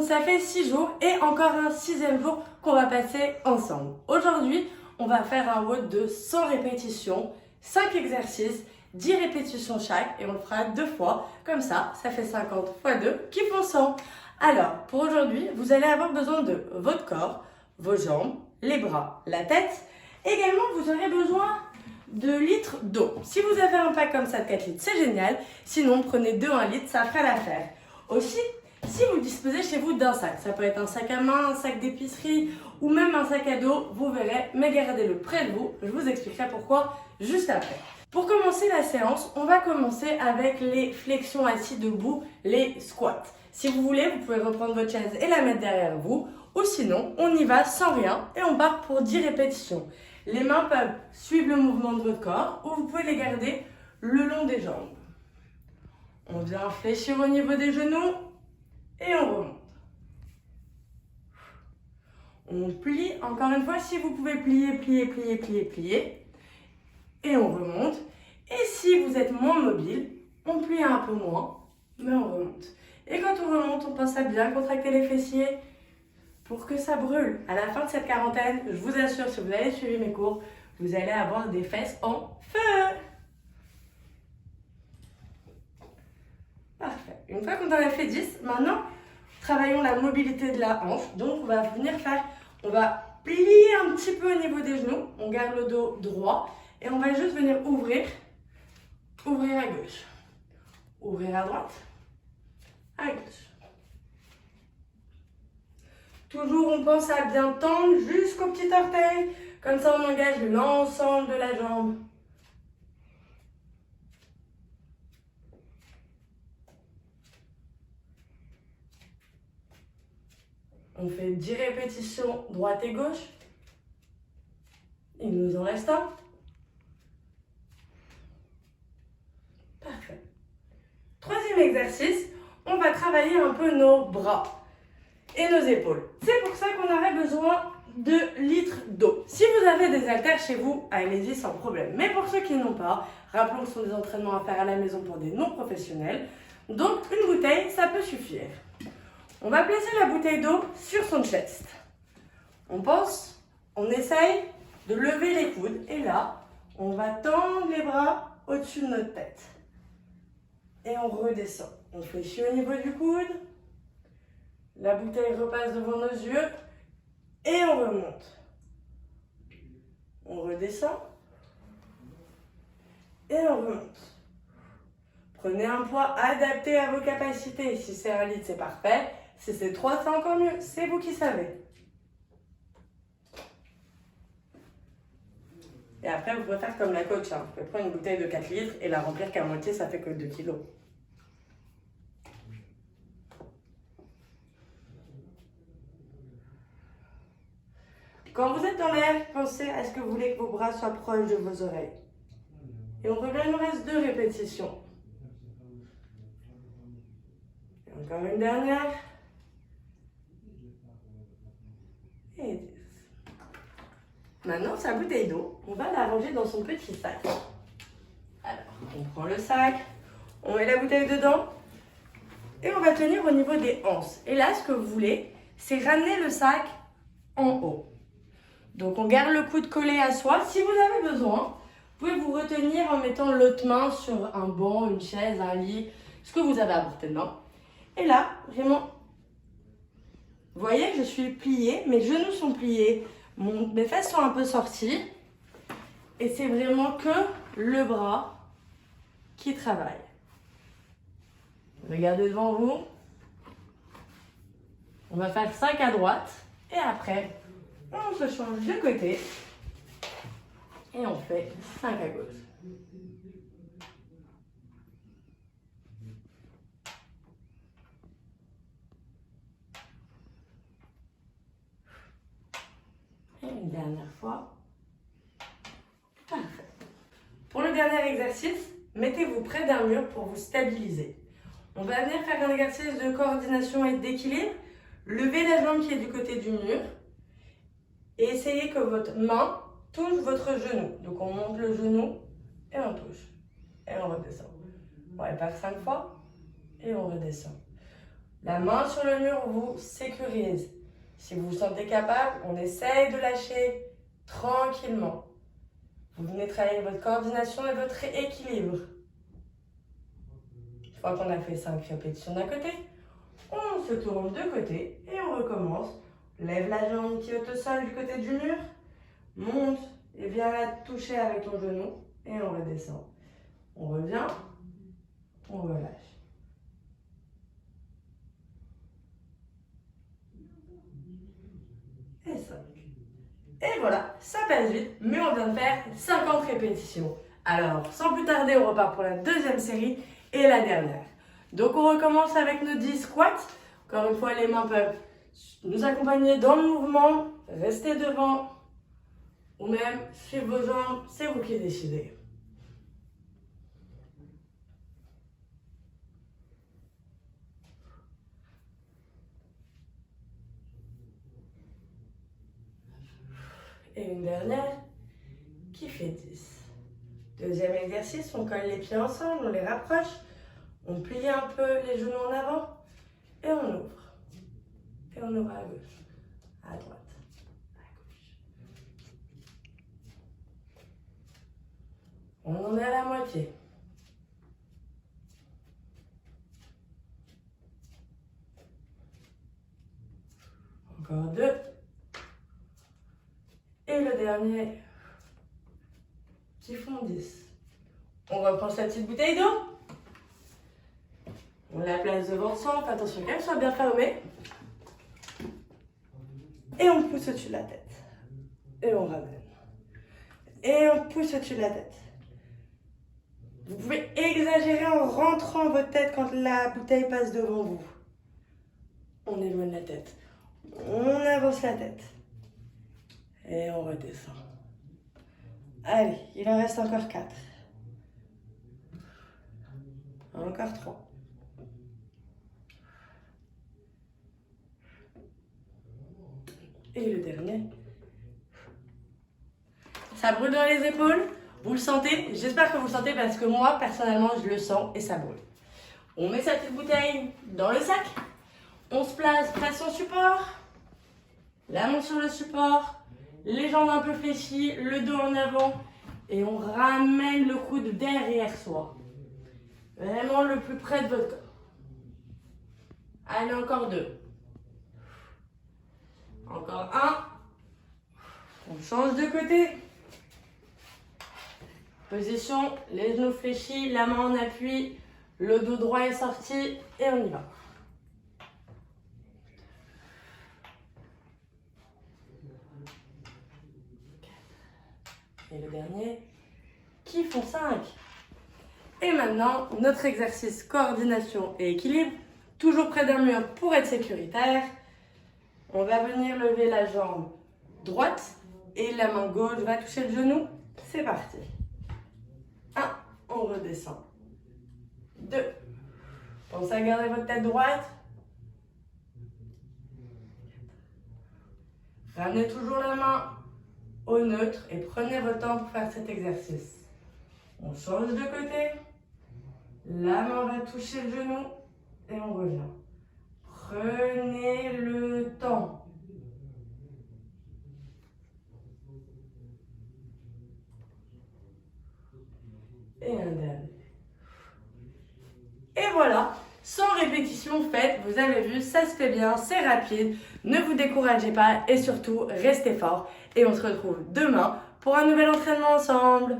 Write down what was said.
ça fait 6 jours et encore un 6e jour qu'on va passer ensemble. Aujourd'hui, on va faire un WOD de 100 répétitions, 5 exercices, 10 répétitions chaque et on le fera 2 fois. Comme ça fait 50 fois 2 qui font 100. Alors, pour aujourd'hui, vous allez avoir besoin de votre corps, vos jambes, les bras, la tête. Également, vous aurez besoin de litres d'eau. Si vous avez un pack comme ça de 4 litres, c'est génial. Sinon, prenez 2 1 litre, ça fera l'affaire. Aussi, si vous disposez chez vous d'un sac, ça peut être un sac à main, un sac d'épicerie ou même un sac à dos, vous verrez, mais gardez-le près de vous. Je vous expliquerai pourquoi juste après. Pour commencer la séance, on va commencer avec les flexions assis debout, les squats. Si vous voulez, vous pouvez reprendre votre chaise et la mettre derrière vous, ou sinon, on y va sans rien et on part pour 10 répétitions. Les mains peuvent suivre le mouvement de votre corps ou vous pouvez les garder le long des jambes. On vient fléchir au niveau des genoux et on remonte. On plie, encore une fois, si vous pouvez plier, plier. Et on remonte. Et si vous êtes moins mobile, on plie un peu moins, mais on remonte. Et quand on remonte, on pense à bien contracter les fessiers pour que ça brûle. À la fin de cette quarantaine, je vous assure, si vous avez suivi mes cours, vous allez avoir des fesses en feu. Parfait. Une fois qu'on en a fait 10, maintenant, travaillons la mobilité de la hanche. Donc, on va plier un petit peu au niveau des genoux. On garde le dos droit et on va juste venir ouvrir à gauche, ouvrir à droite, à gauche. Toujours, on pense à bien tendre jusqu'au petit orteil. Comme ça, on engage l'ensemble de la jambe. On fait 10 répétitions droite et gauche. Il nous en reste un. Parfait. Troisième exercice, on va travailler un peu nos bras et nos épaules. C'est pour ça qu'on aurait besoin de litres d'eau. Si vous avez des haltères chez vous, allez-y sans problème. Mais pour ceux qui n'ont pas, rappelons que ce sont des entraînements à faire à la maison pour des non-professionnels. Donc une bouteille, ça peut suffire. On va placer la bouteille d'eau sur son chest. On essaye de lever les coudes. Et là, on va tendre les bras au-dessus de notre tête. Et on redescend. On fléchit au niveau du coude. La bouteille repasse devant nos yeux. Et on remonte. On redescend. Et on remonte. Prenez un poids adapté à vos capacités. Si c'est 1 litre, c'est parfait. Si c'est 3, c'est encore mieux. C'est vous qui savez. Et après, vous pouvez faire comme la coach. Vous pouvez prendre une bouteille de 4 litres et la remplir qu'à moitié, ça fait que 2 kilos. Quand vous êtes dans l'air, pensez à ce que vous voulez que vos bras soient proches de vos oreilles. Et on revient, il nous reste 2 répétitions. Et encore une dernière. Et 10. Maintenant, sa bouteille d'eau, on va la ranger dans son petit sac. Alors, on prend le sac, on met la bouteille dedans et on va tenir au niveau des hanches. Et là, ce que vous voulez, c'est ramener le sac en haut. Donc, on garde le coude collé à soi. Si vous avez besoin, vous pouvez vous retenir en mettant l'autre main sur un banc, une chaise, un lit, ce que vous avez à portée de main. Et là, vraiment, vous voyez, je suis pliée, mes genoux sont pliés, mes fesses sont un peu sorties. Et c'est vraiment que le bras qui travaille. Regardez devant vous. On va faire 5 à droite. Et après, on se change de côté. Et on fait 5 à gauche. Et une dernière fois. Parfait. Pour le dernier exercice, mettez-vous près d'un mur pour vous stabiliser. On va venir faire un exercice de coordination et d'équilibre. Levez la jambe qui est du côté du mur. Et essayez que votre main touche votre genou. Donc on monte le genou et on touche. Et on redescend. On va le faire 5 fois et on redescend. La main sur le mur vous sécurise. Si vous vous sentez capable, on essaye de lâcher tranquillement. Vous venez travailler votre coordination et votre équilibre. Une fois qu'on a fait 5 répétitions d'un côté, on se tourne de côté et on recommence. Lève la jambe qui est au sol du côté du mur, monte et viens la toucher avec ton genou et on redescend. On revient, on relâche. Et 5. Et voilà, ça passe vite, mais on vient de faire 50 répétitions. Alors, sans plus tarder, on repart pour la deuxième série et la dernière. Donc on recommence avec nos 10 squats. Encore une fois, les mains peuvent nous accompagner dans le mouvement, rester devant ou même suivre vos jambes, c'est vous qui décidez. Et une dernière qui fait 10. Deuxième exercice, on colle les pieds ensemble, on les rapproche, on plie un peu les genoux en avant et on ouvre. Et on ouvre à gauche, à droite, à gauche. On en est à la moitié. Encore 2. Et le dernier qui font 10. On reprend sa petite bouteille d'eau. On la place devant soi, fait attention qu'elle soit bien fermée. Et on pousse au-dessus de la tête. Et on ramène. Et on pousse au-dessus de la tête. Vous pouvez exagérer en rentrant votre tête quand la bouteille passe devant vous. On éloigne la tête. On avance la tête. Et on redescend. Allez, il en reste encore 4. Encore 3. Et le dernier. Ça brûle dans les épaules. Vous le sentez? J'espère que vous le sentez parce que moi, personnellement, je le sens et ça brûle. On met sa petite bouteille dans le sac. On se place façon support. La main sur le support. Les jambes un peu fléchies, le dos en avant. Et on ramène le coude derrière soi. Vraiment le plus près de votre corps. Allez, encore 2. Encore 1. On change de côté. Position, les genoux fléchis, la main en appui, le dos droit est sorti et on y va. Et le dernier, qui font 5. Et maintenant, notre exercice coordination et équilibre, toujours près d'un mur pour être sécuritaire. On va venir lever la jambe droite et la main gauche va toucher le genou. C'est parti. 1, on redescend. 2, pensez à garder votre tête droite. Ramenez toujours la main au neutre et prenez votre temps pour faire cet exercice. On change de côté. La main va toucher le genou et on revient. Prenez le temps. Et un dernier. Et voilà, 100 répétitions faites, vous avez vu, ça se fait bien, c'est rapide, ne vous découragez pas et surtout, restez fort. Et on se retrouve demain pour un nouvel entraînement ensemble.